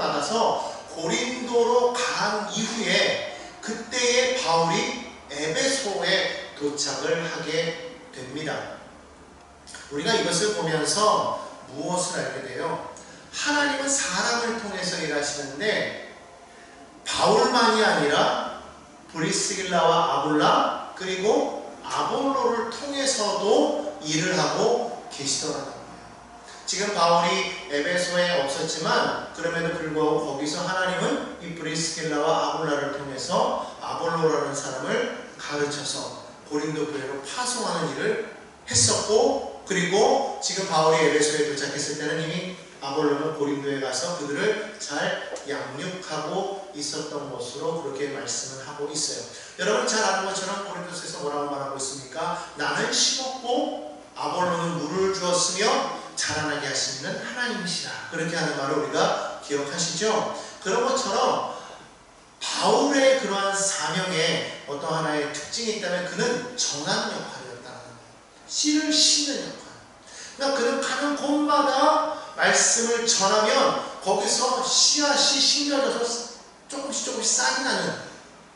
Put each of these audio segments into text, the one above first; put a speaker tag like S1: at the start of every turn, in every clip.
S1: 받아서 고린도로 간 이후에 그때의 바울이 에베소에 도착을 하게 됩니다. 우리가 이것을 보면서 무엇을 알게 돼요? 하나님은 사람을 통해서 일하시는데 바울만이 아니라 브리스길라와 아굴라 그리고 아볼로를 통해서도 일을 하고 계시더라는 거예요. 지금 바울이 에베소에 없었지만 그럼에도 불구하고 거기서 하나님은 이 브리스길라와 아굴라를 통해서 아볼로라는 사람을 가르쳐서 고린도 교회로 파송하는 일을 했었고, 그리고 지금 바울이 에베소에 도착했을 때는 이미 아볼로는 고린도에 가서 그들을 잘 양육하고 있었던 것으로 그렇게 말씀을 하고 있어요. 여러분 잘 아는 것처럼 고린도서에서 뭐라고 말하고 있습니까? 나는 심었고 아볼로는 물을 주었으며 자라나게 하시는 하나님이시라. 그렇게 하는 말을 우리가 기억하시죠? 그런 것처럼 바울의 그러한 사명에 어떤 하나의 특징이 있다면 그는 전하는 역할이었다는 거예요. 씨를 심는 역할. 그러니까 그는 가는 곳마다 말씀을 전하면 거기서 씨앗이 심겨져서 조금씩 싹이 나는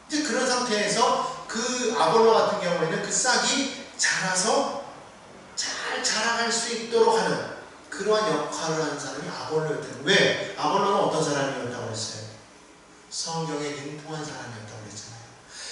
S1: 이제 그런 상태에서 그 아볼로 같은 경우에는 그 싹이 자라서 잘 자라갈 수 있도록 하는 그러한 역할을 하는 사람이 아볼로였대요. 왜? 아볼로는 어떤 사람이었다고 했어요? 성경에 능통한 사람이었다고 그랬잖아요.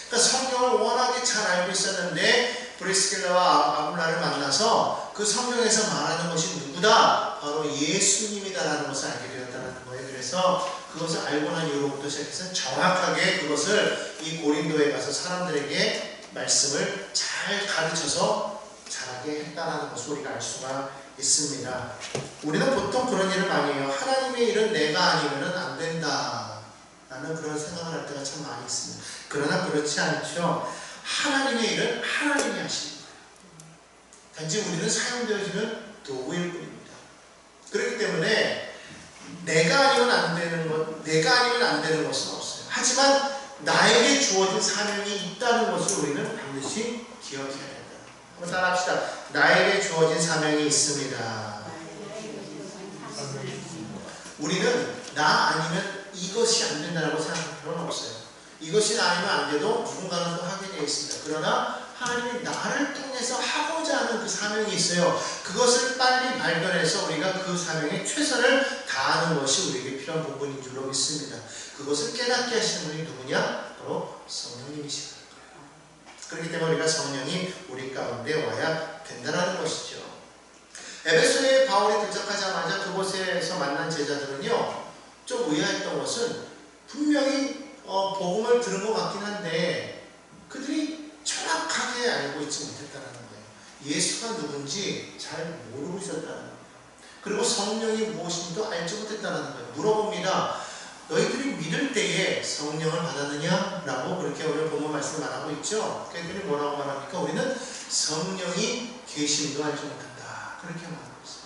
S1: 그러니까 성경을 워낙에 잘 알고 있었는데 브리스길라와 아굴라를 만나서 그 성경에서 말하는 것이 누구다? 바로 예수님이다라는 것을 알게 되었다는 거예요. 그래서 그것을 알고 난 이후로부터 시작해서 정확하게 그것을 이 고린도에 가서 사람들에게 말씀을 잘 가르쳐서 잘하게 했다는 것을 우리가 알 수가 있습니다. 우리는 보통 그런 일을 많이 해요. 하나님의 일은 내가 아니면 안 된다 라는 그런 생각을 할 때가 참 많이 있습니다. 그러나 그렇지 않죠. 하나님의 일은 하나님이 하시는 거예요. 단지 우리는 사용되어지는 도구일 뿐입니다. 그렇기 때문에 내가 아니면 안 되는 것은 없어요. 하지만 나에게 주어진 사명이 있다는 것을 우리는 반드시 기억해야 된다. 한번 따라 합시다. 나에게 주어진 사명이 있습니다. 우리는 나 아니면 이것이 안 된다고 생각할 필요는 없어요. 이것이 나이면 안 돼도 누군가는 또 하게 되어 있습니다. 그러나 하나님이 나를 통해서 하고자 하는 그 사명이 있어요. 그것을 빨리 발견해서 우리가 그 사명에 최선을 다하는 것이 우리에게 필요한 부분인 줄로 믿습니다. 그것을 깨닫게 하시는 분이 누구냐? 바로 성령님이시다. 그렇기 때문에 우리가 성령이 우리 가운데 와야 된다는 것이죠. 에베소에 바울이 도착하자마자 그곳에서 만난 제자들은요, 좀 의아했던 것은 분명히 복음을 들은 것 같긴 한데 그들이 정확하게 알고 있지 못했다는 거예요. 예수가 누군지 잘 모르고 있었다는 거예요. 그리고 성령이 무엇인지도 알지 못했다는 거예요. 물어봅니다. 너희들이 믿을 때에 성령을 받았느냐? 라고 그렇게 오늘 본문 말씀을 말하고 있죠. 그들이 뭐라고 말합니까? 우리는 성령이 계심도 알지 못한다. 그렇게 말하고 있어요.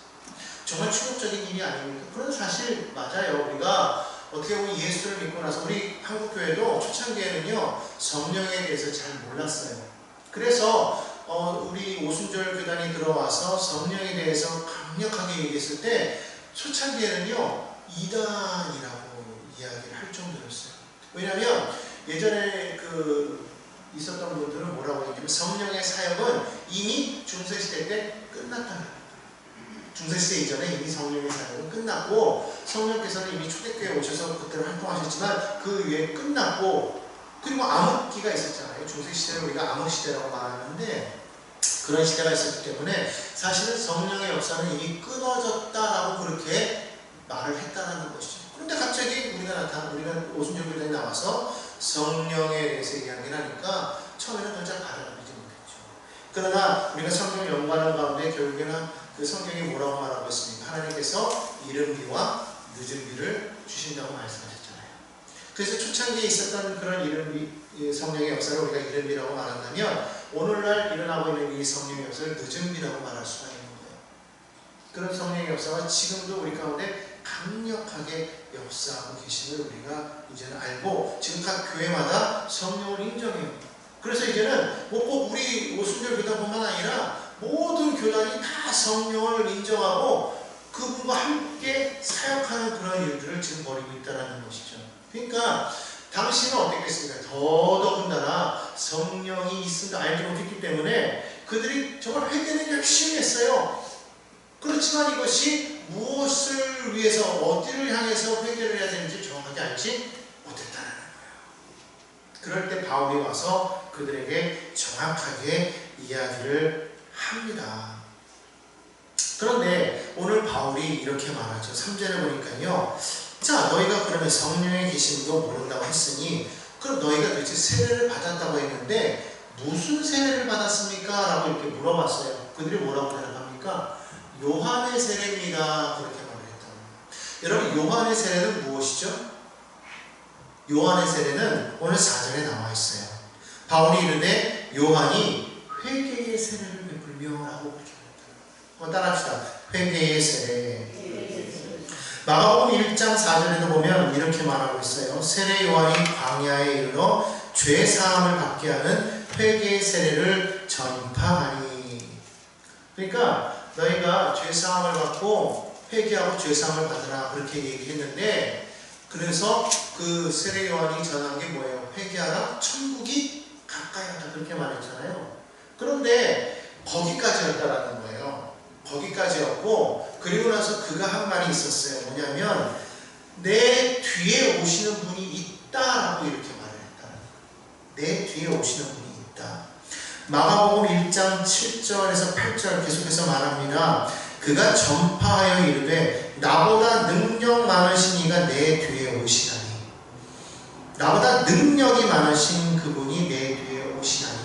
S1: 정말 충격적인 일이 아닙니까? 그런 사실 맞아요. 우리가 어떻게 보면 예수를 믿고 나서 우리 한국교회도 초창기에는요 성령에 대해서 잘 몰랐어요. 그래서 우리 오순절 교단이 들어와서 성령에 대해서 강력하게 얘기했을 때 초창기에는요 이단이라고 이야기를 할 정도였어요. 왜냐하면 예전에 있었던 분들은 뭐라고 했냐면 성령의 사역은 이미 중세시대 때 끝났다는 거예요. 중세시대 이전에 이미 성령의 사역은 끝났고 성령께서는 이미 초대교회에 오셔서 그때를 활동하셨지만 그 위에 끝났고, 그리고 암흑기가 있었잖아요. 중세시대를 우리가 암흑시대라고 말하는데 그런 시대가 있었기 때문에 사실은 성령의 역사는 이미 끊어졌다라고 그렇게 말을 했다는 것이죠. 그런데 갑자기 우리가 오순절 교단에 나와서 성령에 대해서 이야기를 하니까 처음에는 그걸 잘 받아들이지 못했죠. 그러나 우리가 성경 연구하는 가운데 결국에는 그 성경이 뭐라고 말하고 있습니까? 하나님께서 이른비와 늦은비를 주신다고 말씀하셨잖아요. 그래서 초창기에 있었던 그런 이른비, 성령의 역사를 우리가 이른비라고 말한다면 오늘날 일어나고 있는 이 성령의 역사를 늦은비라고 말할 수가 있는 거예요. 그런 성령의 역사가 지금도 우리 가운데 강력하게 역사하고 계심을 우리가 이제는 알고 지금 각 교회마다 성령을 인정해요. 그래서 이제는 꼭 우리 오순절 교단뿐만 아니라 모든 교단이 다 성령을 인정하고 그분과 함께 사역하는 그런 일들을 지금 벌이고 있다는 것이죠. 그러니까 당신은 어땠겠습니까? 더더군다나 성령이 있음도 알지 못했기 때문에 그들이 정말 회개는 열심히 했어요. 그렇지만 이것이 무엇을 위해서 어디를 향해서 회개를 해야 되는지 정확하게 알지 못했다는 거예요. 그럴 때 바울이 와서 그들에게 정확하게 이야기를 합니다. 그런데 오늘 바울이 이렇게 말하죠. 3절에 보니까요. 자, 너희가 그러면 성령의 계심도 모른다고 했으니 그럼 너희가 도대체 세례를 받았다고 했는데 무슨 세례를 받았습니까? 라고 이렇게 물어봤어요. 그들이 뭐라고 대답합니까? 요한의 세례입니다. 그렇게 말을 했다. 여러분, 요한의 세례는 무엇이죠? 요한의 세례는 오늘 4절에 나와 있어요. 바울이 이르되 요한이 회개의 세례를 베풀며 라고 그렇게 말했다. 한번 따라합시다. 회개의 세례. 마가복음 1장 4절에도 보면 이렇게 말하고 있어요. 세례 요한이 광야에 이르러 죄 사함을 받게 하는 회개의 세례를 전파하니. 그러니까 너희가 죄 사함을 받고 회개하고 죄 사함을 받으라 그렇게 얘기했는데, 그래서 그 세례 요한이 전한 게 뭐예요? 회개하라, 천국이 가까이 하다 그렇게 말했잖아요. 그런데 거기까지였다라는 거예요. 거기까지였고, 그리고 나서 그가 한 말이 있었어요. 뭐냐면 내 뒤에 오시는 분이 있다라고 이렇게 말을 했다. 내 뒤에 오시는 분이 있다. 마가복음 1장 7절에서 8절 계속해서 말합니다. 그가 전파하여 이르되 나보다 능력 많으신 이가 내 뒤에 오시나니. 나보다 능력이 많으신 그분이 내 뒤에 오시나니.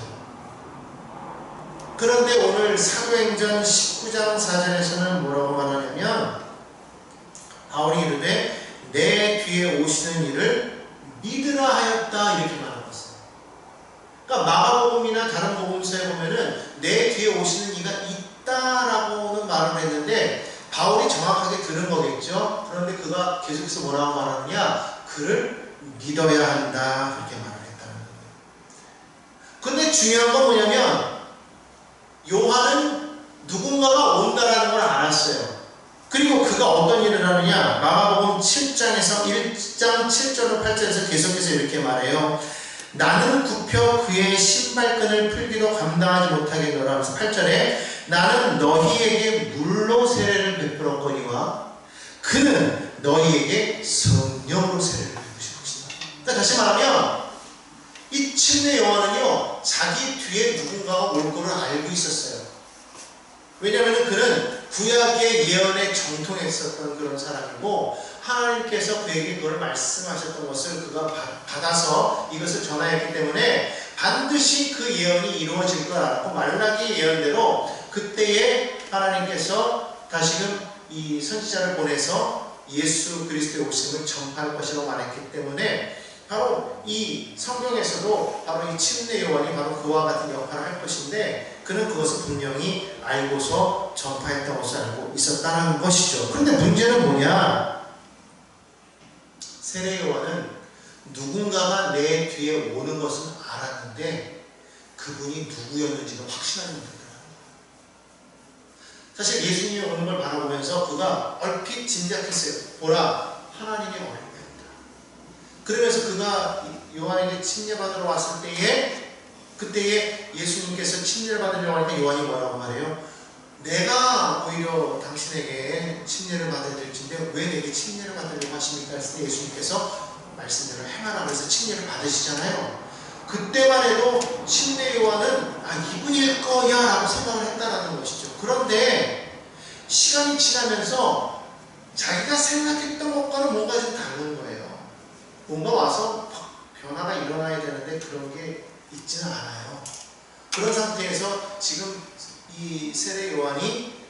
S1: 그런데 오늘 사도행전 19장 4절에서는 뭐라고 말하냐면 바울이 이르되 내 뒤에 오시는 이를 믿으라 하였다 이렇게 말하고 있어요. 그러니까 마가복음이나 다른 복음서에 보면은 내 뒤에 오시는 이가 있다라고는 말을 했는데 바울이 정확하게 들은 거겠죠. 그런데 그가 계속해서 뭐라고 말하느냐? 그를 믿어야 한다 그렇게 말을 했다는 거예요. 그런데 중요한 건 뭐냐면 요한은 누군가가 온다라는 걸 알았어요. 그리고 그가 어떤 일을 하느냐? 마가복음 7장에서 1장 7절로 8절에서 계속해서 이렇게 말해요. 나는 굽혀 그의 신발끈을 풀기도 감당하지 못하겠노라 하면서 8절에 나는 너희에게 물로 세례를 베풀었거니와 그는 너희에게 성령으로 세례를 베푸실 것이다. 그러니까 다시 말하면 이 침례 요한은요 자기 뒤에 누군가가 올 거를 알고 있었어요. 왜냐하면 그는 구약의 예언에 정통했었던 그런 사람이고 하나님께서 그에게 그걸 말씀하셨던 것을 그가 받아서 이것을 전하였기 때문에 반드시 그 예언이 이루어질 걸 알았고 말라기 예언대로 그때에 하나님께서 다시금 이 선지자를 보내서 예수 그리스도의 오심을 전파할 것이라고 말했기 때문에 바로 이 성경에서도 바로 이 침례 요한이 바로 그와 같은 역할을 할 것인데 그는 그것을 분명히 알고서 전파했다고 알고 있었다는 것이죠. 그런데 문제는 뭐냐? 세례 요한은 누군가가 내 뒤에 오는 것은 알았는데 그분이 누구였는지는 확신하지 못했더라고요. 사실 예수님이 오는 걸 바라보면서 그가 얼핏 짐작했어요. 보라, 하나님의 어린아이다. 그러면서 그가 요한에게 침례받으러 왔을 때에 그때에 예수님께서 침례를 받으려고 하니까 요한이 뭐라고 말해요? 내가 오히려 당신에게 침례를 받아야 될 텐데 왜 내게 침례를 받으려고 하십니까? 했을 때 예수님께서 말씀대로 행하라 그래서 침례를 받으시잖아요. 그때만 해도 침례 요한은 이분일 거야 라고 생각을 했다는 것이죠. 그런데 시간이 지나면서 자기가 생각했던 것과는 뭔가 좀 다른 거예요. 뭔가 와서 변화가 일어나야 되는데 그런 게 있지는 않아요. 그런 상태에서 지금 이 세례 요한이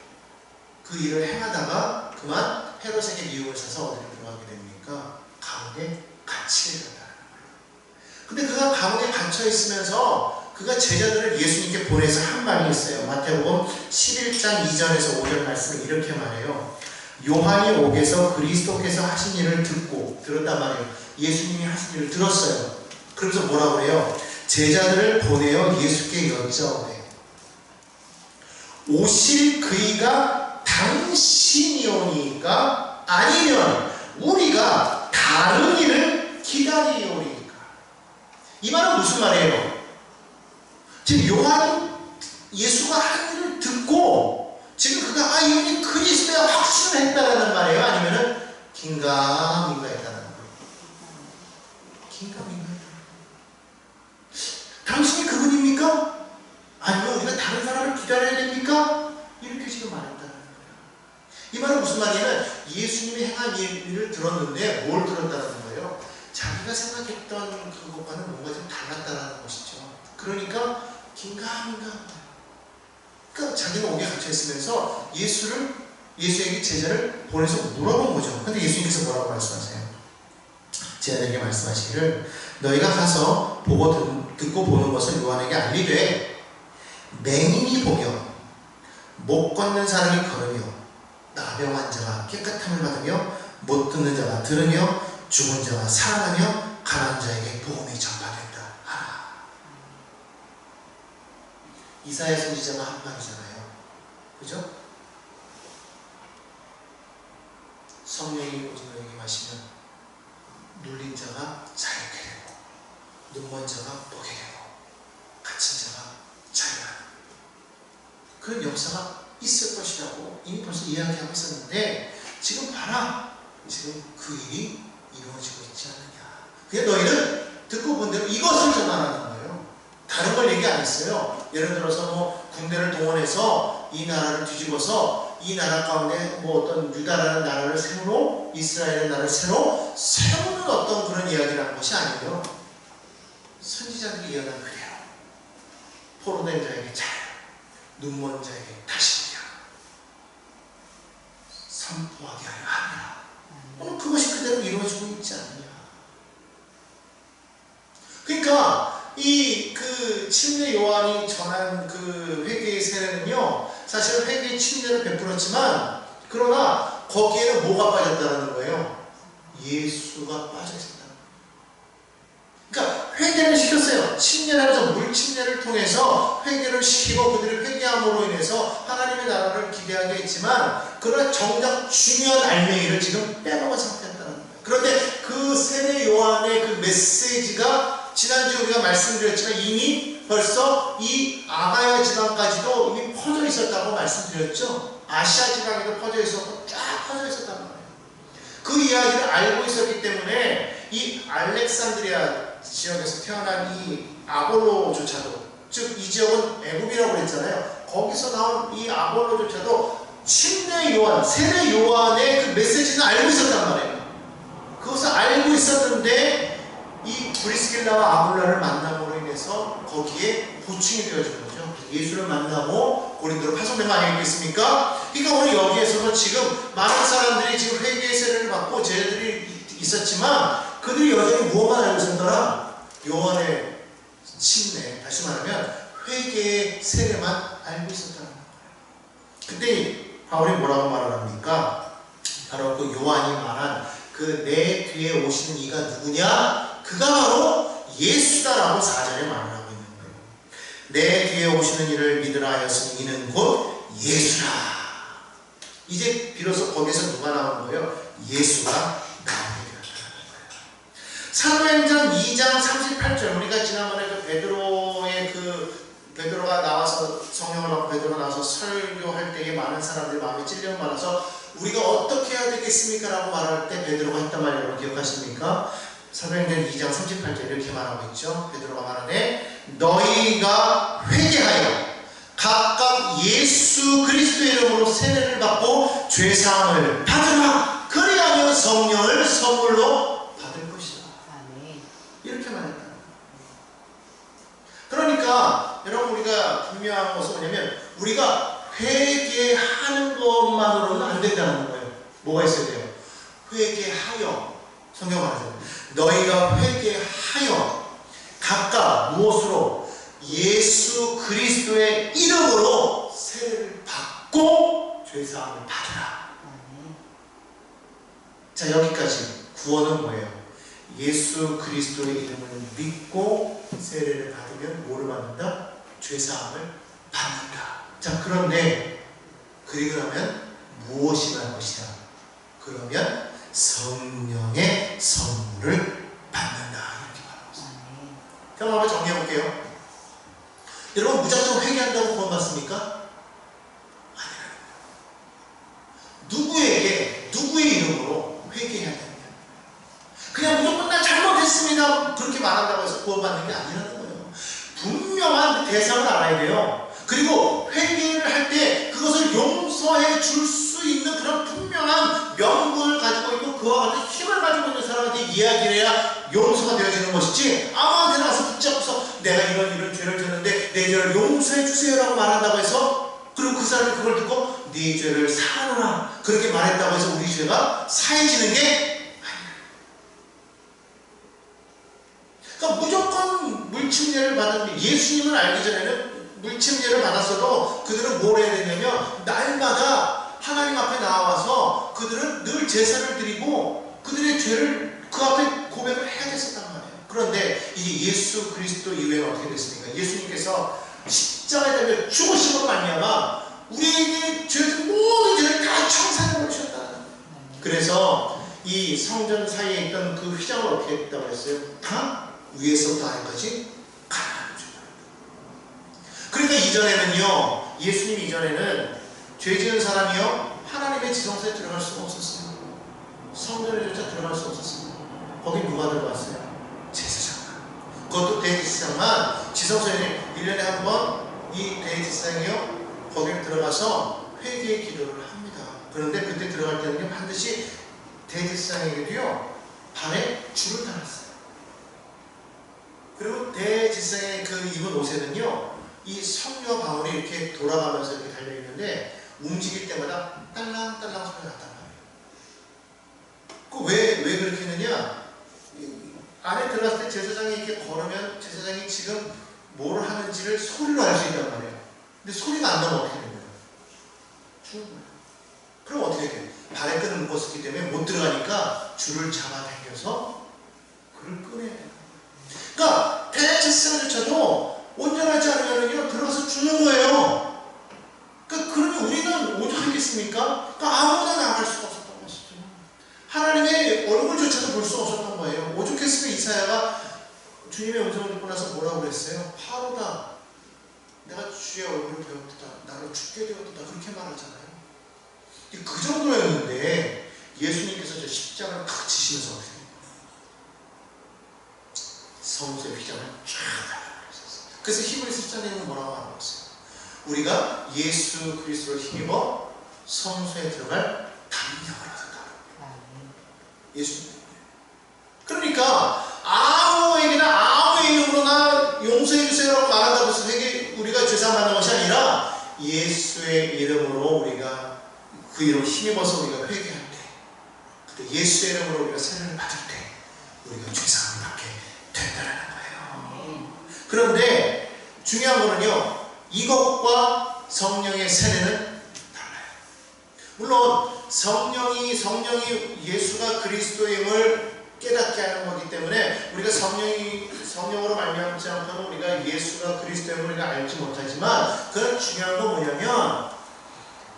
S1: 그 일을 행하다가 그만 헤롯에게 미혹을 사서 어디로 들어가게 됩니까? 감옥에 갇히게 된다는 거예요. 근데 그가 감옥에 갇혀 있으면서 그가 제자들을 예수님께 보내서 한 말이 있어요. 마태복음 11장 2절에서 5절 말씀을 이렇게 말해요. 요한이 옥에서 그리스도께서 하신 일을 들었단 말이에요. 예수님이 하신 일을 들었어요. 그래서 뭐라고 그래요? 제자들을 보내어 예수께 여짜오되 오실 그이가 당신이 오니까 아니면 우리가 다른 일을 기다리오리까. 이 말은 무슨 말이에요? 지금 요한이 예수가 한 일을 듣고 지금 그가 이분이 그리스도야 확신을 했다는 말이에요? 아니면은 긴가민가 했다는 거예요? 긴가민가 했다는 거예요. 당신이 그분입니까? 아니면 우리가 다른 사람을 기다려야 됩니까? 이렇게 지금 말했다는 거예요. 이 말은 무슨 말이냐면 예수님이 행한 일을 들었는데 뭘 들었다는 거예요? 자기가 생각했던 그것과는 뭔가 좀 달랐다는 것이죠. 그러니까 긴가민가. 그러니까 자기가 옥에 갇혀 있으면서 예수에게 제자를 보내서 물어본 거죠. 근데 예수님께서 뭐라고 말씀하세요? 제자들에게 말씀하시기를 너희가 가서 보고 듣고 보는 것을 요한에게 알리되 맹인이 보며 못 걷는 사람이 걸으며 나병 환자가 깨끗함을 받으며 못 듣는 자가 들으며 죽은 자가 살아나며 가난한 자에게 복음이 전파된다 하라. 이사야 선지자가 한 말이잖아요. 그죠? 성령이 오직 너에게 마시면 눌린 자가 자유케 되고 눈먼 자가 보게 되고 갇힌 자가 자유하는 그런 역사가 있을 것이라고 이미 벌써 이야기하고 있었는데 지금 봐라. 지금 그 일이 이루어지고 있지 않느냐. 그냥 너희는 듣고 본 대로 이것을 전하라는 거예요. 다른 걸 얘기 안 했어요. 예를 들어서 뭐 군대를 동원해서 이 나라를 뒤집어서 이 나라 가운데 뭐 어떤 유다라는 나라를 새로 이스라엘의 나라를 새로 세우는 어떤 그런 이야기를 한 것이 아니에요. 선지자들이 이야기한 그래요. 포로된 자에게 자유, 눈먼 자에게 다시 보게 선포하게 하려 합니다. 오늘 그것이 그대로 이루어지고 있지 않느냐. 그러니까 그 침례 요한이 전한 그 회개의 세례는요, 사실은 회개의 침례를 베풀었지만, 그러나 거기에는 뭐가 빠졌다는 거예요? 예수가 빠져 있었다는 거예요. 그러니까 회개를 시켰어요. 침례를 하면서 물 침례를 통해서 회개를 시키고 그들이 회개함으로 인해서 하나님의 나라를 기대하게 했지만, 그러나 정작 중요한 알맹이를 지금 빼먹은 상태였다는 거예요. 그런데 그 세례 요한의 그 메시지가 지난주에 우리가 말씀드렸지만 이미 벌써 이 아가야 지방까지도 이미 퍼져 있었다고 말씀드렸죠. 아시아 지방에도 퍼져 있었고 쫙 퍼져 있었단 말이에요. 그 이야기를 알고 있었기 때문에 이 알렉산드리아 지역에서 태어난 이 아볼로조차도, 즉 이 지역은 애굽이라고 그랬잖아요. 거기서 나온 이 아볼로조차도 침례 요한, 세례 요한의 그 메시지는 알고 있었단 말이에요. 그것을 알고 있었는데 이 브리스길라와 아굴라를 만남으로 인해서 거기에 보충이 되어진 거죠. 예수를 만나고 고린도로 파송된 거 아니겠습니까? 그러니까 오늘 여기에서도 지금 많은 사람들이 지금 회개의 세례를 받고 제자들이 있었지만 그들이 여전히 무엇만 알고 있었더라? 요한의 침례, 다시 말하면 회개의 세례만 알고 있었다는 거예요. 그때 바울이 뭐라고 말을 합니까? 바로 그 요한이 말한 그 내 뒤에 오시는 이가 누구냐? 그가 바로 예수다라고 4절에 말을 하고 있는 거예요. 내 뒤에 오시는 이를 믿으라 하였으니 이는 곧 예수라. 이제 비로소 거기서 누가 나오는 거예요? 예수가 나오게 되었다는 거예요. 사도행전 2장 38절, 우리가 지난번에 그 베드로가 나와서 성령을 받고 베드로가 나와서 설교할 때에 많은 사람들이 마음에 찔림을 받아서 우리가 어떻게 해야 되겠습니까? 라고 말할 때 베드로가 했단 말을 여러분 기억하십니까? 사도행전 2장 38절 이렇게 말하고 있죠. 베드로가 말하네 너희가 회개하여 각각 예수 그리스도의 이름으로 세례를 받고 죄사함을 받으라. 그리하면 성령을 선물로 받을 것이다. 이렇게 말했다. 그러니까 여러분 우리가 분명한 것은 뭐냐면 우리가 회개하는 것만으로는 안 된다는 거예요. 뭐가 있어야 돼요? 회개하여. 성경 말하죠. 너희가 회개하여 각각 무엇으로? 예수 그리스도의 이름으로 세례를 받고 죄사함을 받으라. 자, 여기까지. 구원은 뭐예요? 예수 그리스도의 이름을 믿고 세례를 받으면 뭐를 받는다? 죄사함을 받는다. 자, 그런데 그러면 무엇이 날 것이다? 그러면 성령의 선물을 받는다. 이렇게 말하고 있습니다. 그럼 한번 정리해 볼게요. 여러분 무작정 회개한다고 구원받습니까? 아니라는 거예요. 누구에게 누구의 이름으로 회개해야 됩니다. 그냥 무조건 나 잘못했습니다 그렇게 말한다고 해서 구원받는 게 아니라는 거예요. 분명한 대상을 알아야 돼요. 그리고 회개를 할 때 그것을 용서해 줄 수 있는 그런 분명한 명분을 가지고 있고 그와 같은 힘을 가지고 있는 사람한테 이야기를 해야 용서가 되어지는 것이지, 아무한테나 와서 붙잡고서 내가 이런 죄를 졌는데 내 죄를 용서해 주세요라고 말한다고 해서, 그리고 그 사람이 그걸 듣고 네 죄를 사하노라 그렇게 말했다고 해서 우리 죄가 사해지는 게 아니야. 그러니까 무조건 물침례를 받은, 예수님을 알기 전에는 물침례를 받았어도 그들은 뭘 해야 되냐면 날마다 하나님 앞에 나와서 그들은 늘 제사를 드리고 그들의 죄를 그 앞에 고백을 해야 됐었단 말이에요. 그런데 이제 예수 그리스도 이후에는 어떻게 됐습니까? 예수님께서 십자가에 달려 죽으심으로 말미암아 우리에게 죄진 모든 죄를 다 청산해 버리셨다. 그래서 이 성전 사이에 있던 그 휘장을 어떻게 했다고 했어요? 다 위에서부터 아래까지 가난한 죄다. 그러니까 이전에는요, 예수님 이전에는 죄 지은 사람이요 하나님의 지성소에 들어갈 수가 없었어요. 성전에조차 들어갈 수 없었어요. 거기 누가 들어갔어요? 제사장만. 그것도 대제사장만 지성소에 1년에 한 번 이 대제사장이요 거기를 들어가서 회개의 기도를 합니다. 그런데 그때 들어갈 때는 반드시 대제사장에게도요 발에 줄을 달았어요. 그리고 대제사장의 그 입은 옷에는요 이 성녀 바울이 이렇게 돌아가면서 이렇게 달려있는데 움직일 때마다 딸랑딸랑 소리가 났단 말이에요. 왜 그렇게 했느냐? 안에 들어갔을 때 제사장이 이렇게 걸으면 제사장이 지금 뭘 하는지를 소리로 알 수 있단 말이에요. 근데 소리가 안 나면 어떻게 되는 거예요? 죽는 거예요. 그럼 어떻게 돼요? 발에 끈을 묶었기 때문에 못 들어가니까 줄을 잡아당겨서 그를 꺼내야 돼요. 그러니까 대제사장조차도 온전하지 않으면요 들어가서 죽는 거예요. 그러면 우리는 오죽하겠습니까? 아무나 나갈 수가 없었던 것이죠. 하나님의 얼굴조차도 볼 수 없었던 거예요. 오죽했으면 이사야가 주님의 음성을 듣고 나서 뭐라고 그랬어요? 바로다. 내가 주의 얼굴을 배웠다. 나를 죽게 되었다. 그렇게 말하잖아요. 그 정도였는데 예수님께서 저 십자가를 탁 지시면서 어떻게 해요? 성소의 휘장을 쫙 달아버렸어요. 그래서 히브리서 10장에는 뭐라고 말하고 있어요? 우리가 예수 그리스도를 힘입어 성소에 들어갈 담력을 얻었다. 예수님. 그러니까 아무에게나 아무의 이름으로나 용서해 주세요라고 말한다고 해서 우리가 죄사 받는 것이 아니라 예수의 이름으로 우리가 그 이름 힘입어서 우리가 회개할 때, 그때 예수의 이름으로 우리가 세례를 받을 때 우리가 죄사함을 받게 된다는 거예요. 그런데 중요한 거는요, 이것과 성령의 세례는 달라요. 물론 성령이 예수가 그리스도임을 깨닫게 하는 거기 때문에 우리가 성령으로 말미암지 않고는 우리가 예수가 그리스도임을 우리가 알지 못하지만, 그런 중요한 건 뭐냐면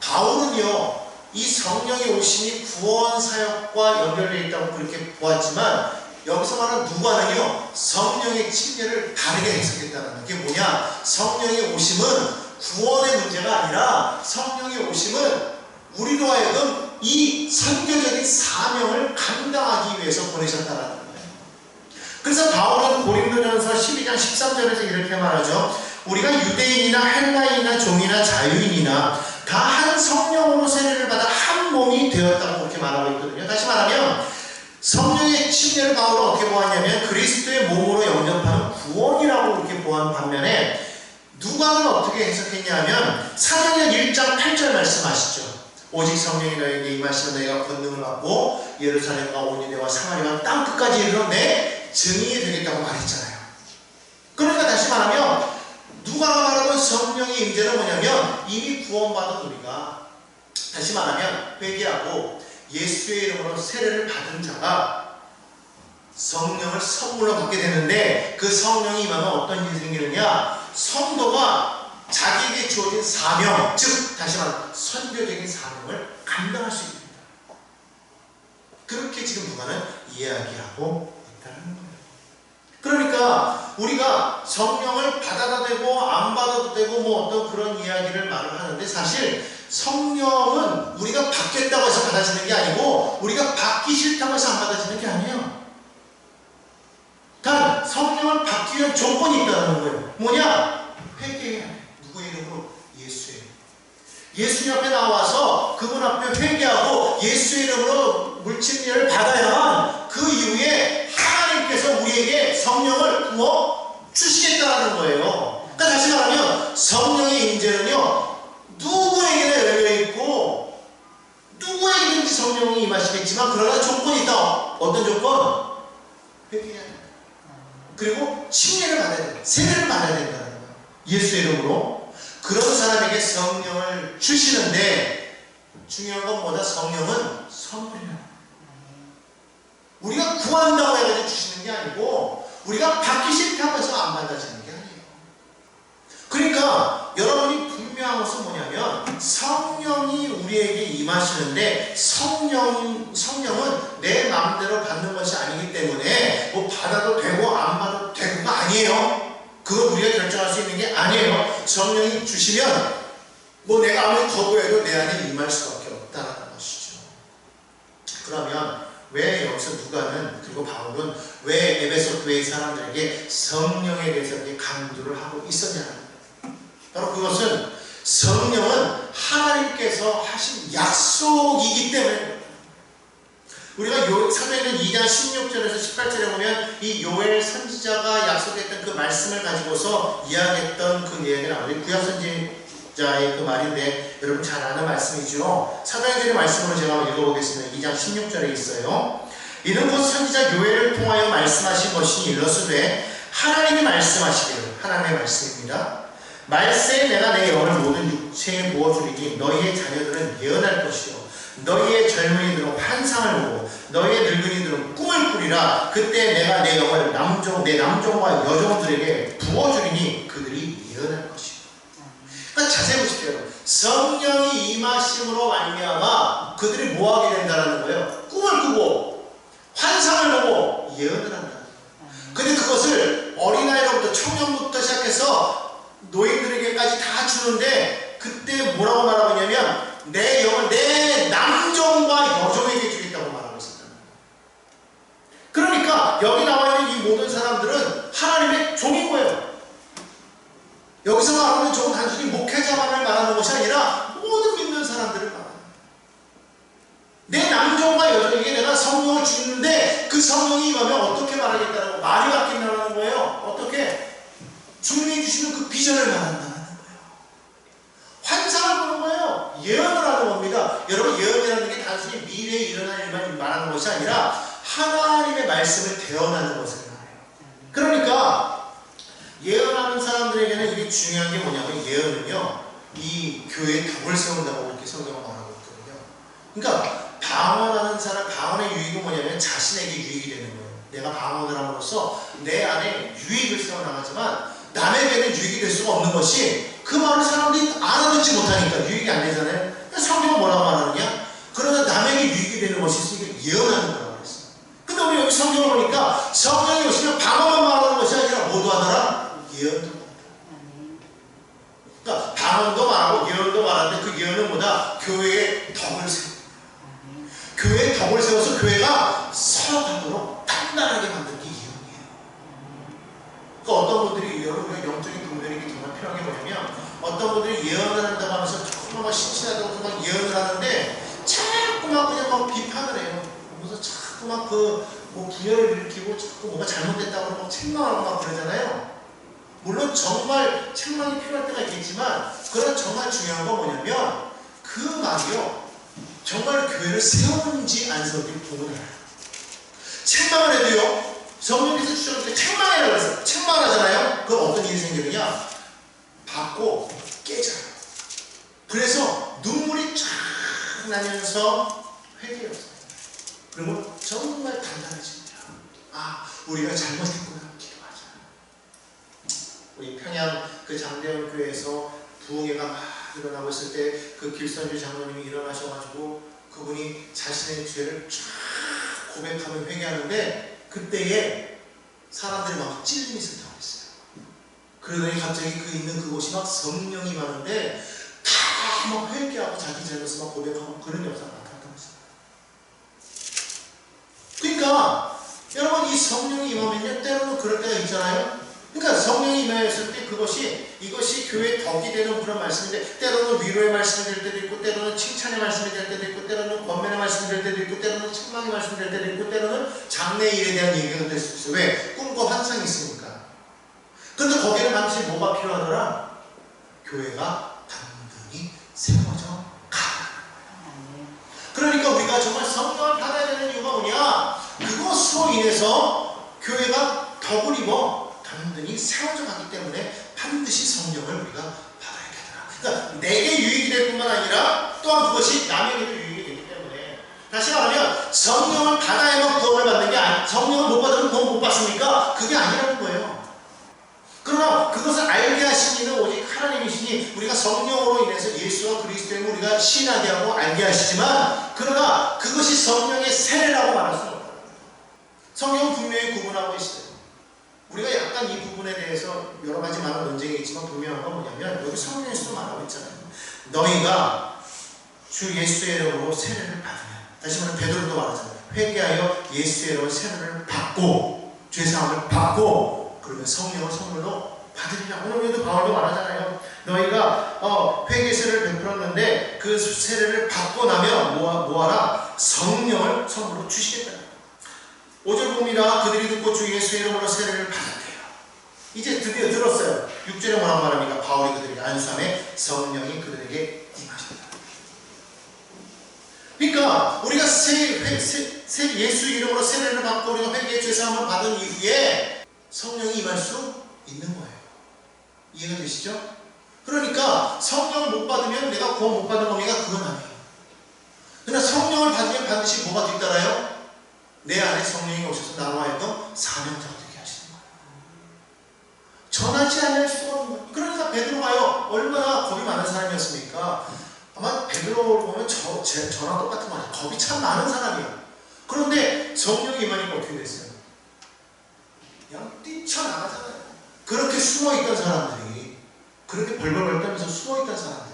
S1: 바울은요 이 성령의 오심이 구원 사역과 연결되어 있다고 그렇게 보았지만, 여기서 말하는 누가는요 성령의 침례를 다르게 해석했다는 거예요. 그게 뭐냐? 성령의 오심은 구원의 문제가 아니라 성령의 오심은 우리로 하여금 이 선교적인 사명을 감당하기 위해서 보내셨다는 거예요. 그래서 바울은 고린도전서 12장 13절에서 이렇게 말하죠. 우리가 유대인이나 헬라인이나 종이나 자유인이나 다 한 성령으로 세례를 받아 한 몸이 되었다고 그렇게 말하고 있거든요. 다시 말하면 성령의 침례를 바울은 어떻게 보았냐면 그리스도의 몸으로 영접하는 구원이라고 이렇게 보한 반면에, 누가는 어떻게 해석했냐면 사도행전 1장 8절 말씀하시죠. 오직 성령이 너에게 임하시면 너희가 권능을 받고 예루살렘과 온 유대와 사마리아와 땅 끝까지 이르러 내 증인이 되겠다고 말했잖아요. 그러니까 다시 말하면 누가가 말하던 성령의 임재는 뭐냐면, 이미 구원받은 우리가 다시 말하면 회개하고 예수의 이름으로 세례를 받은 자가 성령을 선물로 받게 되는데, 그 성령이 임하면 어떤 일이 생기느냐? 성도가 자기에게 주어진 사명, 즉 다시 말하면 선교적인 사명을 감당할 수 있습니다. 그렇게 지금 누가는 이야기하고 있다는 거예요. 그러니까 우리가 성령을 받아도 되고 안 받아도 되고 뭐 어떤 그런 이야기를 말을 하는데, 사실 성령은 우리가 받겠다고 해서 받아지는 게 아니고 우리가 받기 싫다고 해서 안 받아지는 게 아니에요. 단 성령을 받기 위한 조건이 있다는 거예요. 뭐냐? 회개해야 돼. 누구의 이름으로? 예수의 이름. 예수님 앞에 나와서 그분 앞에 회개하고 예수의 이름으로 물질을 받아야만 그 이후에 하나님께서 우리에게 성령을 부어 주시겠다는 거예요. 그러니까 다시 말하면 성령의 임재는요, 누구에게나 열려있고 누구에게든지 성령이 임하시겠지만, 그러나 조건이 있다. 어떤 조건? 회개해야 된다. 그리고 침례를 받아야 된다. 세례를 받아야 된다는 거예요. 예수의 이름으로. 그런 사람에게 성령을 주시는데, 중요한 건 뭐다? 성령은 선물이라는 거예요. 우리가 구한다고 해가지고 주시는 게 아니고 우리가 받기 싫다고 해서 안 받아지는 게 아니에요. 그러니까 여러분이 분명한 것은 뭐냐면, 성령이 우리에게 임하시는데 성령은 내 마음대로 받는 것이 아니기 때문에 뭐 받아도 되고 안 받아도 되고가 아니에요. 그건 우리가 결정할 수 있는 게 아니에요. 성령이 주시면 뭐 내가 아무리 거부해도 내 안에 임할 수밖에 없다는 것이죠. 그러면 왜 여기서 누가는, 그리고 바울은 왜 에베소 교회의 사람들에게 성령에 대해서 이렇게 강조를 하고 있었냐는 거예요. 바로 그것은 성령은 하나님께서 하신 약속이기 때문에, 우리가 사도행전 2장 16절에서 18절에 보면 이 요엘 선지자가 약속했던 그 말씀을 가지고서 이야기했던 그 내용이 나오는데, 구약 선지자의 그 말인데 여러분 잘 아는 말씀이죠. 사도행전의 말씀으로 제가 한번 읽어보겠습니다. 2장 16절에 있어요. 이는 곧 선지자 요엘을 통하여 말씀하신 것이 일러스되, 하나님이 말씀하시기를, 하나님의 말씀입니다. 말세에 내가 내 영을 모든 육체에 부어주리니 너희의 자녀들은 예언할 것이요 너희의 젊은이들은 환상을 보고 너희의 늙은이들은 꿈을 꾸리라. 그때 내가 내 영을 내 남종과 여종들에게 부어주리니 그들이 예언할 것이요. 그러니까 자세히 보십시오. 성령이 임하심으로 말미암아 그들이 뭐하게 된다는 거예요? 꿈을 꾸고 환상을 보고 예언을 한다. 근데 그것을 어린아이로부터 청년부터 시작해서 노인들에게까지 다 주는데, 그때 뭐라고 말하고 있냐면 내 영을 내 남종과 여종에게 주겠다고 말하고 있었다. 그러니까 여기 나와 있는 이 모든 사람들은 하나님의 종인 거예요. 여기서 말하는 종은 단순히 목회자만을 말하는 것이 아니라 모든 믿는 사람들을 말하는 거예요. 내 남종과 여종에게 내가 성령을 주는데 그 성령이 임하면 어떻게 말하겠다는 거, 말이 바뀐다는 거예요. 어떻게? 주님이 주시는 그 비전을 말한다는 거예요. 환상을 보는 거예요. 예언을 하는 겁니다. 여러분, 예언이라는 게 단순히 미래에 일어날 일만 말하는 것이 아니라 하나님의 말씀을 대언하는 것을 말해요. 그러니까 예언하는 사람들에게는 이게 중요한 게 뭐냐면, 예언은요, 이 교회에 덕을 세운다고 이렇게 성경을 말하고 있거든요. 그러니까 방언하는 사람, 방언의 유익은 뭐냐면 자신에게 유익이 되는 거예요. 내가 방언을 함으로써 내 안에 유익을 세워나가지만 남에게는 유익이 될 수가 없는 것이, 그 말을 사람들이 알아듣지 못하니까 유익이 안 되잖아요. 성경은 뭐라고 말하느냐? 그러나 남에게 유익이 되는 것이 있으니까 예언하는 거라고 그랬어요. 근데 우리 여기 성경을 보니까 성령이 오시면 방언만 말하는 것이 아니라 뭐도 하더라? 예언도 한다. 그러니까 방언도 말하고 예언도 말하는데, 그 예언은 뭐다? 교회의 덕을 세우고, 교회의 덕을 세워서 교회가 서가도록 단단하게 만드는 게 예언이에요. 그러니까 어떤 분들이, 여러분의 영적인 분들에게 정말 필요한 게 뭐냐면, 어떤 분들이 예언을 한다고 하면서 자꾸만 막 신실하다고 막 예언을 하는데 자꾸만 그냥 막 비판을 해요. 그래서 자꾸만 뭐 분열을 일으키고 자꾸 뭐가 잘못됐다고 막 책망하고 막 그러잖아요. 물론 정말 책망이 필요할 때가 있겠지만, 그런 정말 중요한 건 뭐냐면 그 말이요, 정말 교회를 세우는지 안 세우는지 보면 알아요. 책망을 해도요, 성령께서 주셨는데 책망해라고 해서 책망을 하잖아요. 그럼 어떤 일이 생기느냐? 받고 깨져요. 그래서 눈물이 쫙 나면서 회개해요. 그리고 정말 단단해집니다. 아, 우리가 잘못했구나. 기도하자. 우리 평양 그 장대원 교회에서 부흥회가 막 일어나고 있을 때 그 길선주 장로님이 일어나셔가지고 그분이 자신의 죄를 쫙 고백하며 회개하는데 그때에 사람들이 막 찔림이 있었다고 했어요. 그러더니 갑자기 그 있는 그곳이 막 성령이 많은데 다 막 회개하고 자기 잘못을 막 고백하고 그런 역사가 나타났다고 했어요. 그러니까 여러분 이 성령이 임하면요 때로는 그럴 때가 있잖아요. 그러니까 성령이 임하였을 때 이것이 교회의 덕이 되는 그런 말씀인데 때로는 위로의 말씀이 될 때도 있고 때로는 칭찬의 말씀이 될 때도 있고 때로는 권면의 말씀이 될 때도 있고 때로는 책망의 말씀이 될 때도 있고 때로는 장래의 일에 대한 얘기가 될 수 있어요. 왜? 꿈과 환상이 있으니까. 그런데 거기에는 반드시 뭐가 필요하더라? 교회가 단단히 세워져 가라. 그러니까 우리가 정말 성령을 받아야 되는 이유가 뭐냐? 그것으로 인해서 교회가 덕을 입어 단단히 세워져 가기 때문에 반드시 성령을 우리가 받아야 되더라. 그러니까 내게 유익이 될 뿐만 아니라 또한 그것이 남에게도 유익이 되기 때문에 다시 말하면 성령을 받아야만 구원을 받는 게 아니 성령을 못 받으면 구원 못 받습니까? 그게 아니라는 거예요. 그러나 그것을 알게 하신 이는 오직 하나님이시니 우리가 성령으로 인해서 예수와 그리스도임을 우리가 신하게 하고 알게 하시지만 그러나 그것이 성령의 세례라고 말할 수는 없다. 성령은 분명히 구분하고 있어요. 우리가 약간 이 부분에 대해서 여러 가지 많은 논쟁이 있지만 분명한 건 뭐냐면 여기 성령에서도 말하고 있잖아요. 너희가 주 예수의 이름으로 세례를 받으면 다시 말하면 베드로도 말하잖아요. 회개하여 예수의 이름으로 세례를 받고 죄사함을 받고 그러면 성령을 선물로 받으리라. 오늘도 바울도 말하잖아요. 너희가 회개세를 베풀었는데 그 세례를 받고 나면 뭐하라? 성령을 선물로 주시겠다. 5절 봅니다. 그들이 듣고 주 예수의 이름으로 세례를 받았대요. 이제 드디어 들었어요. 6절에 뭐라고 말합니까? 바울이 그들에게 안수함에 성령이 그들에게 임하셨다. 그러니까 우리가 예수 이름으로 세례를 받고 우리가 회개의 죄사함을 받은 이후에 성령이 임할 수 있는 거예요. 이해가 되시죠? 그러니까 성령을 못 받으면 내가 구원 못 받는 겁니까? 그건 아니에요. 그러나 성령을 받으면 반드시 뭐가 뒤따라요? 내 안에 성령이 오셔서 나로 하여금 사명자가 되게 하시는 거예요. 전하지 않을 수가 없는 거예요. 그러니까 베드로가요 얼마나 겁이 많은 사람이었습니까? 아마 베드로를 보면 저랑 똑같은 말이에요. 겁이 참 많은 사람이에요. 그런데 성령이 임하니까 어떻게 됐어요? 그냥 뛰쳐나가잖아요. 그렇게 숨어있던 사람들이 그렇게 벌벌벌 떨면서 숨어있던 사람들이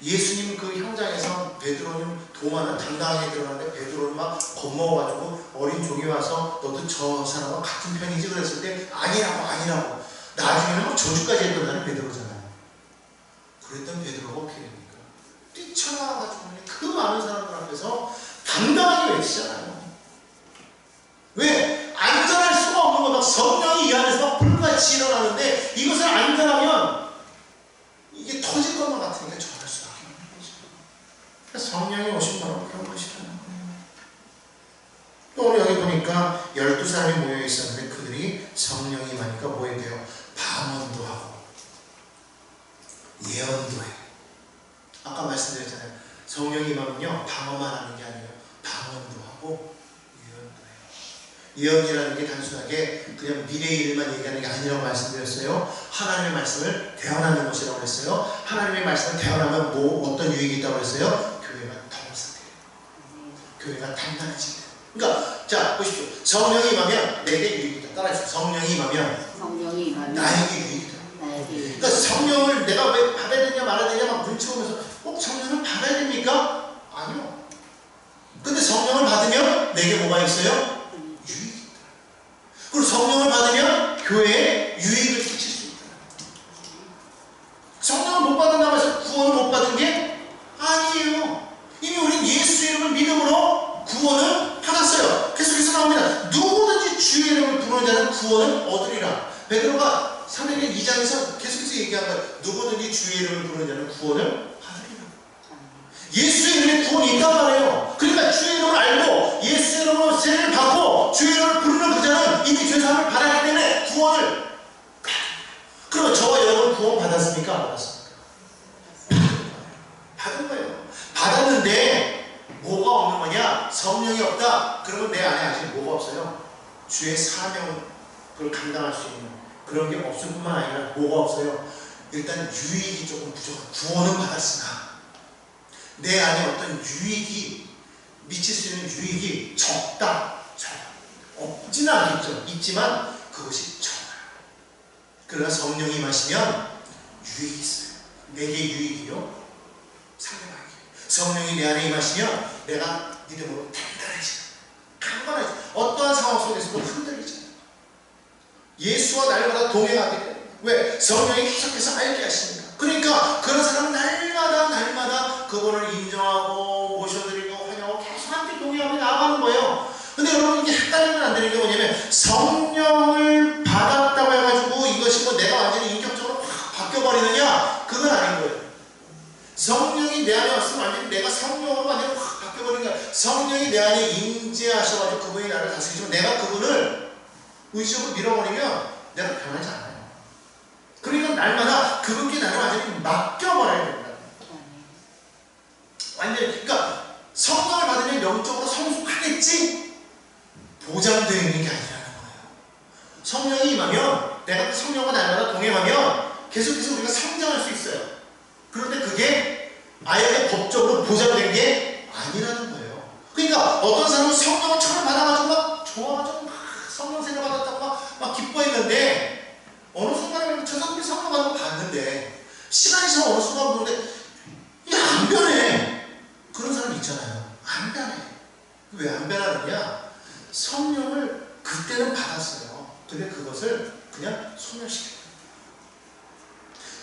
S1: 예수님 그 현장에서 베드로는 도마는 당당하게 들어갔는데 베드로는 막 겁먹어가지고 어린 종이 와서 너도 저 사람과 같은 편이지 그랬을 때 아니라고 나중에는 막 저주까지 했던 사람이 베드로잖아요. 그랬던 베드로가 어떻게 됩니까? 뛰쳐나와가지고 그 많은 사람들 앞에서 당당하게 외치잖아요. 왜? 안전할 수가 없는 거다. 성령이 이 안에서 막 불같이 일어나는데 이것을 안전하면 이게 터질 것만 같으니까 전할 수밖에 없는 거죠. 성령이 오신 바로 그런 것이라는 거예요. 또 오늘 여기 보니까 12사람이 모여 있었는데 그들이 성령이 임하니까 뭐 해요? 방언도 하고 예언도 해요. 아까 말씀드렸잖아요. 성령이 임하면요 방언만 하는 게 아니에요. 방언도 하고 예언이라는 게 단순하게 그냥 미래의 일만 얘기하는 게 아니라고 말씀드렸어요. 하나님의 말씀을 대언하는 것이라고 했어요. 하나님의 말씀을 대언하면 어떤 유익이 있다고 했어요? 교회가 더 성장돼요. 교회가 단단해지게 돼요. 그러니까 자 보십시오. 성령이 임하면 내게 유익이 있다. 따라해주세요. 성령이 임하면 나에게 유익이 있다. 그러니까 성령을 내가 왜 받아야 되냐 말아야 되냐 막 눈치 보면서 꼭 성령을 받아야 됩니까? 아니요. 근데 성령을 받으면 내게 뭐가 있어요? 유익이 있다. 그리고 성령을 받으면 교회에 유익을 끼칠 수 있다. 성령을 못 받는다고 해서 구원을 못 받은 게 아니에요. 이미 우린 예수 이름을 믿음으로 구원을 받았어요. 계속해서 나옵니다. 누구든지 주의 이름을 부르는 자는 구원을 얻으리라. 베드로가 사도행전 2장에서 계속해서 얘기한 거예요. 누구든지 주의 이름을 부르는 자는 구원을 받으리라. 예수의 이름에 구원이 있단 말이에요. 그러니까 주의 이름을 알고 예수의 이름으로 세례를 받고 주의 이름을 부르는 그 자는 이미 죄사함을 받았기 때문에 구원을 그러면 저와 여러분 구원 받았습니까? 안 받았습니까? 받은 거예요. 받았는데 뭐가 없는 거냐? 성령이 없다? 그러면 내 안에 아직 뭐가 없어요? 주의 사명을 감당할 수 있는 그런 게 없을 뿐만 아니라 뭐가 없어요? 일단 유익이 조금 부족한, 구원은 받았으나 내 안에 어떤 유익이, 미칠 수 있는 유익이 적다. 없지는 않겠죠. 있지만 그것이 적어요. 그러나 성령이 임하시면 유익이 있어요. 내게 유익이요? 상대방에게. 성령이 내 안에 임하시면 내가 믿음으로 단단해지죠. 강건해져. 어떠한 상황 속에서도 흔들리지 않아요. 예수와 날마다 동행하게 돼요. 왜? 성령이 계속해서 알게 하십니다. 그러니까 그런 사람은 날마다 그분을 인정하고 모셔드리고 환영하고 계속 함께 동행하며 나아가는 거예요. 근데 여러분 이게 헷갈리면 안 되는 게 뭐냐면 성령을 받았다고 해가지고 이것이 뭐 내가 완전히 인격적으로 확 바뀌어버리느냐? 그건 아닌 거예요. 성령이 내 안에 왔으면 완전히 내가 성령으로 완전히 확 바뀌어버리는 거야. 성령이 내 안에 임재하셔가지고 그분이 나를 다스리지만 내가 그분을 의식으로 밀어버리면 내가 변하지 않아요. 그러니까 날마다 그분께 나를 완전히 맡겨버려야 된다. 완전히, 그러니까 성령을 받으면 영적으로 성숙하겠지? 보장되어 있는 게 아니라는 거예요. 성령이 임하면 내가 성령과 날마다 동행하면 계속해서 우리가 성장할 수 있어요. 그런데 그게 아예 법적으로 보장된 게 아니라는 거예요. 그러니까 어떤 사람은 성령을 처음 받아가지고 막 좋아가지고 막 성령 세례 받았다고 막 기뻐했는데 어느 순간에 저 사람이 성령 받는 거 봤는데 시간이 지나서 어느 순간 보는데 이게 안 변해. 그런 사람 있잖아요. 안 변해. 왜 안 변하느냐? 성령을 그때는 받았어요. 근데 그것을 그냥 소멸시켰어요.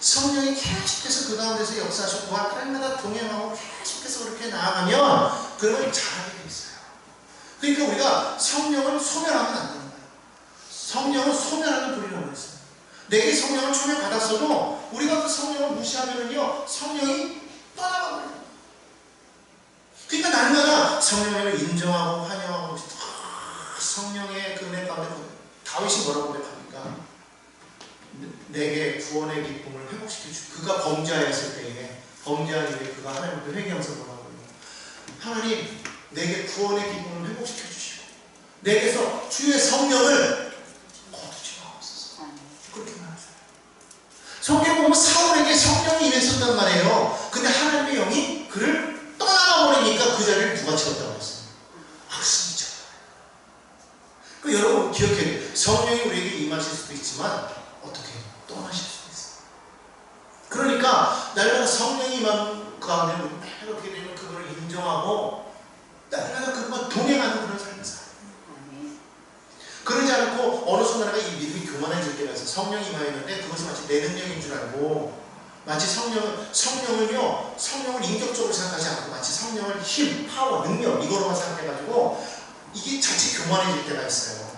S1: 성령이 계속해서 그 가운데서 역사하셨고 날마다 동행하고 계속해서 그렇게 나아가면 그러면 잘하게 돼 있어요. 그러니까 우리가 성령을 소멸하면 안 되는 거예요. 성령을 소멸하는 불이라고 했어요. 내게 성령을 처음에 받았어도 우리가 그 성령을 무시하면은요 성령이 떠나가버려요. 그러니까 날마다 성령을 인정하고 환영하고 성령의 그 은혜 가운데 다윗이 뭐라고 고백합니까? 내게 구원의 기쁨을 회복시켜주고 그가 범죄하였을 때에 범죄한 이후에 그가 하나님께 회개하면서 뭐라고 해요? 하나님 내게 구원의 기쁨을 회복시켜주시고 내게서 주의 성령을 거두지 마옵소서. 그렇게 말했어요. 성경에 보면 사울에게 성령이 임했었단 말이에요. 근데 하나님의 영이 그를 떠나버리니까 그 자리를 누가 채웠다고 했어요? 악성이 채웠다. 그 여러분 기억해야 돼요. 성령이 우리에게 임하실 수도 있지만 어떻게 떠나실 수도 있어요. 그러니까 날마다 성령이 임하는 그 가운데 우리 어떻게 되면 그걸 인정하고 날마다 그것과 동행하는 그런 삶을 살아요. 그러지 않고 어느 순간에 이 믿음이 교만해질 때가 있어요. 성령이 임하였는데 그것이 마치 내 능력인 줄 알고 마치 성령을 인격적으로 생각하지 않고 마치 성령을 힘, 파워, 능력 이거로만 생각해가지고 이게 자칫 교만해질 때가 있어요.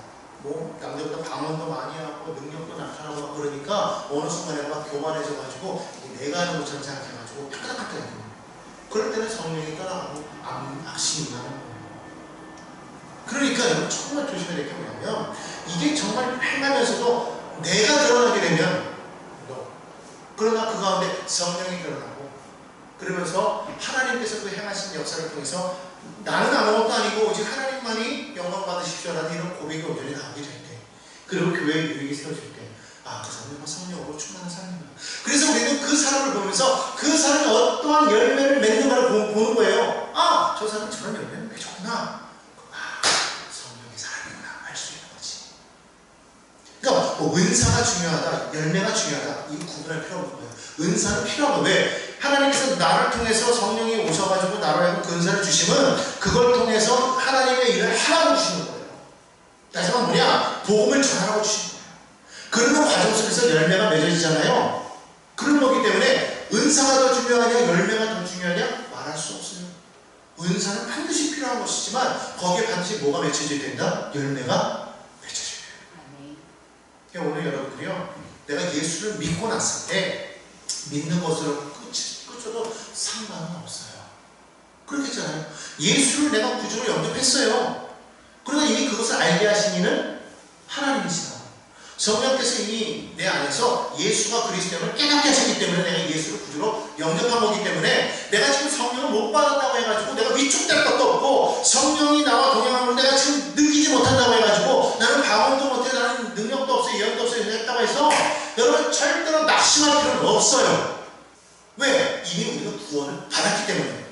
S1: 뭐 남들보다 방언도 많이 하고 능력도 나타나고 그러니까 어느 순간에 막 교만해져가지고 내가 하는 것처럼 생각해가지고 까딱까딱 해요. 그럴 때는 성령이 떠나가고 악심이 나는 거예요. 그러니까 여러분 정말 조심해야 될 게 뭐냐면 이게 정말 행하면서도 내가 드러나게 되면 그러나 그 가운데 성령이 드러나고 그러면서 하나님께서 그 행하신 역사를 통해서 나는 아무것도 아니고 오직 하나님만이 영광 받으십시오라는 이런 고백이 온전히 나오게 될 때 그리고 교회의 유익이 세워질 때 그 사람은 성령으로 충만한 사람입니다. 그래서 우리는 그 사람을 보면서 그 사람이 어떠한 열매를 맺는가를 보는 거예요. 저 사람은 저런 열매를 맺었구나. 성령의 사람이구나 알 수 있는 거지. 그러니까 뭐 은사가 중요하다, 열매가 중요하다 이거 구분할 필요 없는 거예요. 은사는 필요한 거예요. 왜? 하나님께서 나를 통해서 성령이 오셔가지고 나로 하여금 그 은사를 주시면 그걸 통해서 하나님의 일을 하라고 주시는 거예요. 다시 말하면 뭐냐? 복음을 전하라고 주시는 거예요. 그러는 과정 속에서 열매가 맺어지잖아요. 그런 거기 때문에 은사가 더 중요하냐 열매가 더 중요하냐 말할 수 없어요. 은사는 반드시 필요한 것이지만 거기에 반드시 뭐가 맺혀져야 된다? 열매가 맺혀져야 돼요. 그러니까 오늘 여러분들이요 내가 예수를 믿고 났을 때 믿는 것으로 끝으로 상관은 없어요. 그렇겠잖아요. 예수를 내가 구주로 영접했어요. 그러나 이미 그것을 알게 하신 이는 하나님이시다. 성령께서 이미 내 안에서 예수가 그리스도임을 깨닫게 하셨기 때문에 내가 예수를 구주로 영접한 거기 때문에 내가 지금 성령을 못 받았다고 해가지고 내가 위축될 것도 없고 성령이 나와 동행하는 걸 내가 지금 느끼지 못한다고 해가지고 나는 방언도 못해 나는 능력도 없어 예언도 없어 했다고 해서 여러분 절대로 낙심할 필요는 없어요. 왜? 이미 우리는 구원을 받았기 때문에.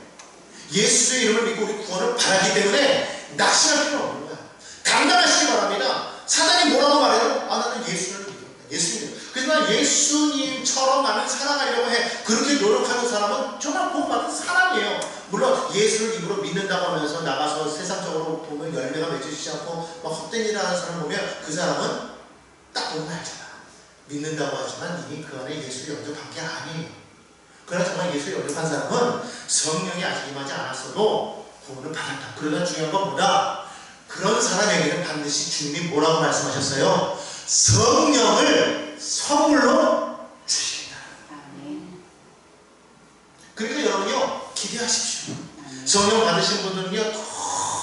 S1: 예수의 이름을 믿고 우리 구원을 받았기 때문에 낙심할 필요는 없는 거야. 당당하시기 바랍니다. 사단이 뭐라고 말해요? 나는 예수를 믿는다. 예수님. 그래서 난 예수님처럼 나는 살아가려고 해. 그렇게 노력하는 사람은 정말 복받은 사람이에요. 물론 예수를 입으로 믿는다고 하면서 나가서 세상적으로 보면 열매가 맺히지 않고 막 헛된 일을 하는 사람 보면 그 사람은 딱 보면 알잖아. 믿는다고 하지만 이미 그 안에 예수를 영접한 게 아니에요. 그러나 정말 예수를 영접한 사람은 성령이 아직 임하지 않았어도 구원을 받았다. 그러나 중요한 건 뭐다? 그런 사람에게는 반드시 주님이 뭐라고 말씀하셨어요? 성령을 선물로 주신다. 그러니까 여러분요, 기대하십시오. 성령 받으신 분들은요,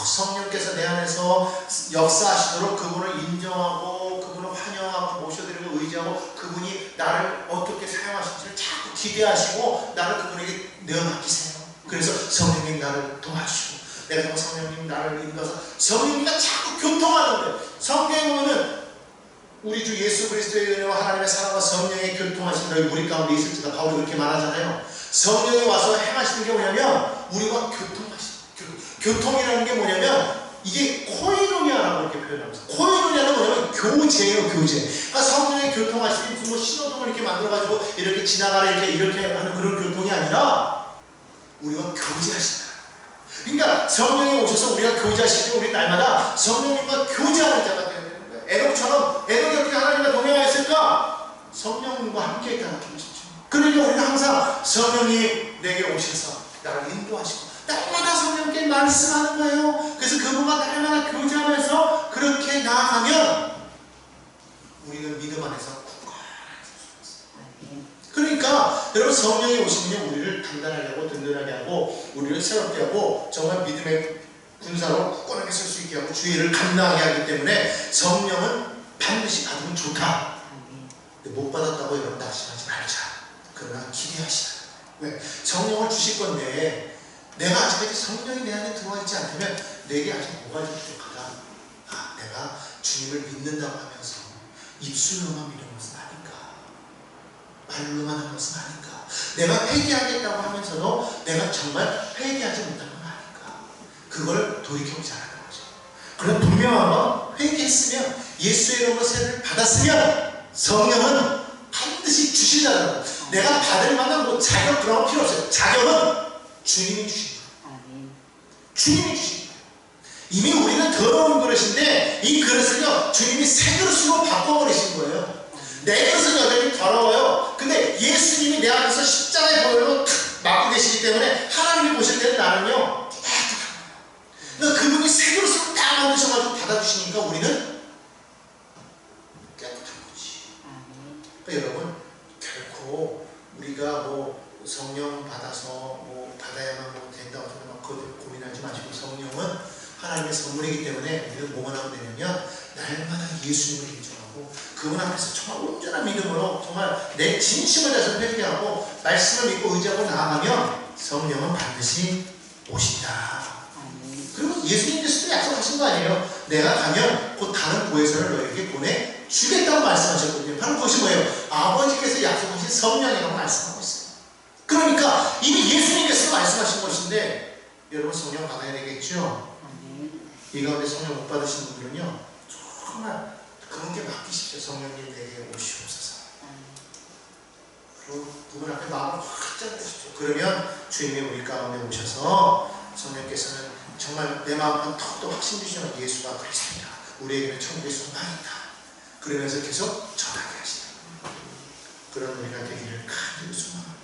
S1: 성령께서 내 안에서 역사하시도록 그분을 인정하고 그분을 환영하고 모셔드리고 의지하고 그분이 나를 어떻게 사용하실지를 자꾸 기대하시고 나를 그분에게 내어맡기세요. 그래서 성령님 나를 도와주시고 내가 성령님 나를 인도해서 성령님과 자꾸 교통하는데, 성경에 보면 우리 주 예수 그리스도의 은혜와 하나님의 사랑과 성령의 교통하신 너희 우리 가운데 있을지다 바울이 그렇게 말하잖아요. 성령이 와서 행하시는 게 뭐냐면 우리와 교통하시는, 교통이라는 게 뭐냐면 이게 코이노니아라고 이렇게 표현합니다. 코이노니아는 뭐냐면 교제예요, 교제. 그러니까 성령의 교통하시는 무슨 뭐 신호등을 이렇게 만들어가지고 이렇게 지나가는 이렇게 하는 그런 교통이 아니라 우리와 교제하신다. 그러니까 성령이 오셔서 우리가 교제하실 때 우리 날마다 성령님과 교제하는 자가 되어야 되는 거예요. 에녹처럼, 에녹이 어떻게 하나님과 동행하였을까? 성령님과 함께 있다는 것이죠. 그러니까 우리는 항상 성령이 내게 오셔서 나를 인도하시고 날마다 성령께 말씀하는 거예요. 그래서 그분과 날마다 교제하면서 그렇게 나아가면 우리는 믿음 안에서 그러니까 여러분 성령이 오시면 우리를 단단하게 하고 든든하게 하고 우리를 새롭게 하고 정말 믿음의 군사로 굳건하게 설 수 있게 하고 주의를 감당하게 하기 때문에 성령은 반드시 받으면 좋다. 근데 못 받았다고 여러분 낙심하지 말자. 그러나 기대하시라. 왜? 성령을 주실 건데 내가 아직까지 성령이 내 안에 들어와 있지 않다면 내게 아직 뭐가 좀 부족하다. 내가 주님을 믿는다고 하면서 입술로만 믿는 것은 아닌가, 말로만 한 것은 아닌가, 내가 회개하겠다고 하면서도 내가 정말 회개하지 못한 건 아닌가, 그걸 돌이켜보지 않는 거죠. 그럼 분명한 건 회개했으면 예수의 이름으로 세례를 받았으면 성령은 반드시 주신다는 거. 내가 받을 만한 뭐 자격 그런 거 필요 없어요. 자격은 주님이 주신 거예요. 주님이 주신 거예요. 이미 우리는 더러운 그릇인데 이 그릇을요 주님이 새 그릇으로 바꿔버리신 거예요. 내 그릇은 여전히 더러워요. 근데 예수님이 내 안에서 십자가의 보혈로 막고 계시기 때문에 하나님이 보실 때는 나는요 깨끗한 거예요. 그러니까 그분이 새 그릇으로 딱 만드셔가지고 받아주시니까 우리는 깨끗한 거지. 그러니까 여러분 결코 우리가 뭐 성령 받아서 뭐 받아야만 뭐 된다고 막 고민하지 마시고 성령은 하나님의 선물이기 때문에 우리는 뭐만 하면 되냐면 날마다 예수님을 인정하고 그분 앞에서 정말 온전한 믿음으로 정말 내 진심을 다해서 회개하고 말씀을 믿고 의지하고 나아가면 성령은 반드시 오신다. 그리고 예수님께서도 약속하신 거 아니에요? 내가 가면 곧 다른 보혜사를 너에게 보내주겠다고 말씀하셨거든요. 바로 그것이 뭐예요? 아버지께서 약속하신 성령이라고 말씀하고 있어요. 그러니까 이미 예수님께서 말씀하신 것인데 여러분 성령 받아야 되겠죠? 이 가운데 성령 못 받으신 분들은요 정말 그분께 맡기십시오. 성령님 내게 오시옵소서. 그리고 그분 앞에 마음을 확 잡으십시오. 그러면 주님이 우리 가운데 오셔서 성령께서는 정말 내 마음과 더욱더 확신 주시는 예수가 그리스도이다. 우리에게는 천국의 소망이다. 그러면서 계속 전하게 하시다. 그런 우리가 되기를 간절히 소망합니다.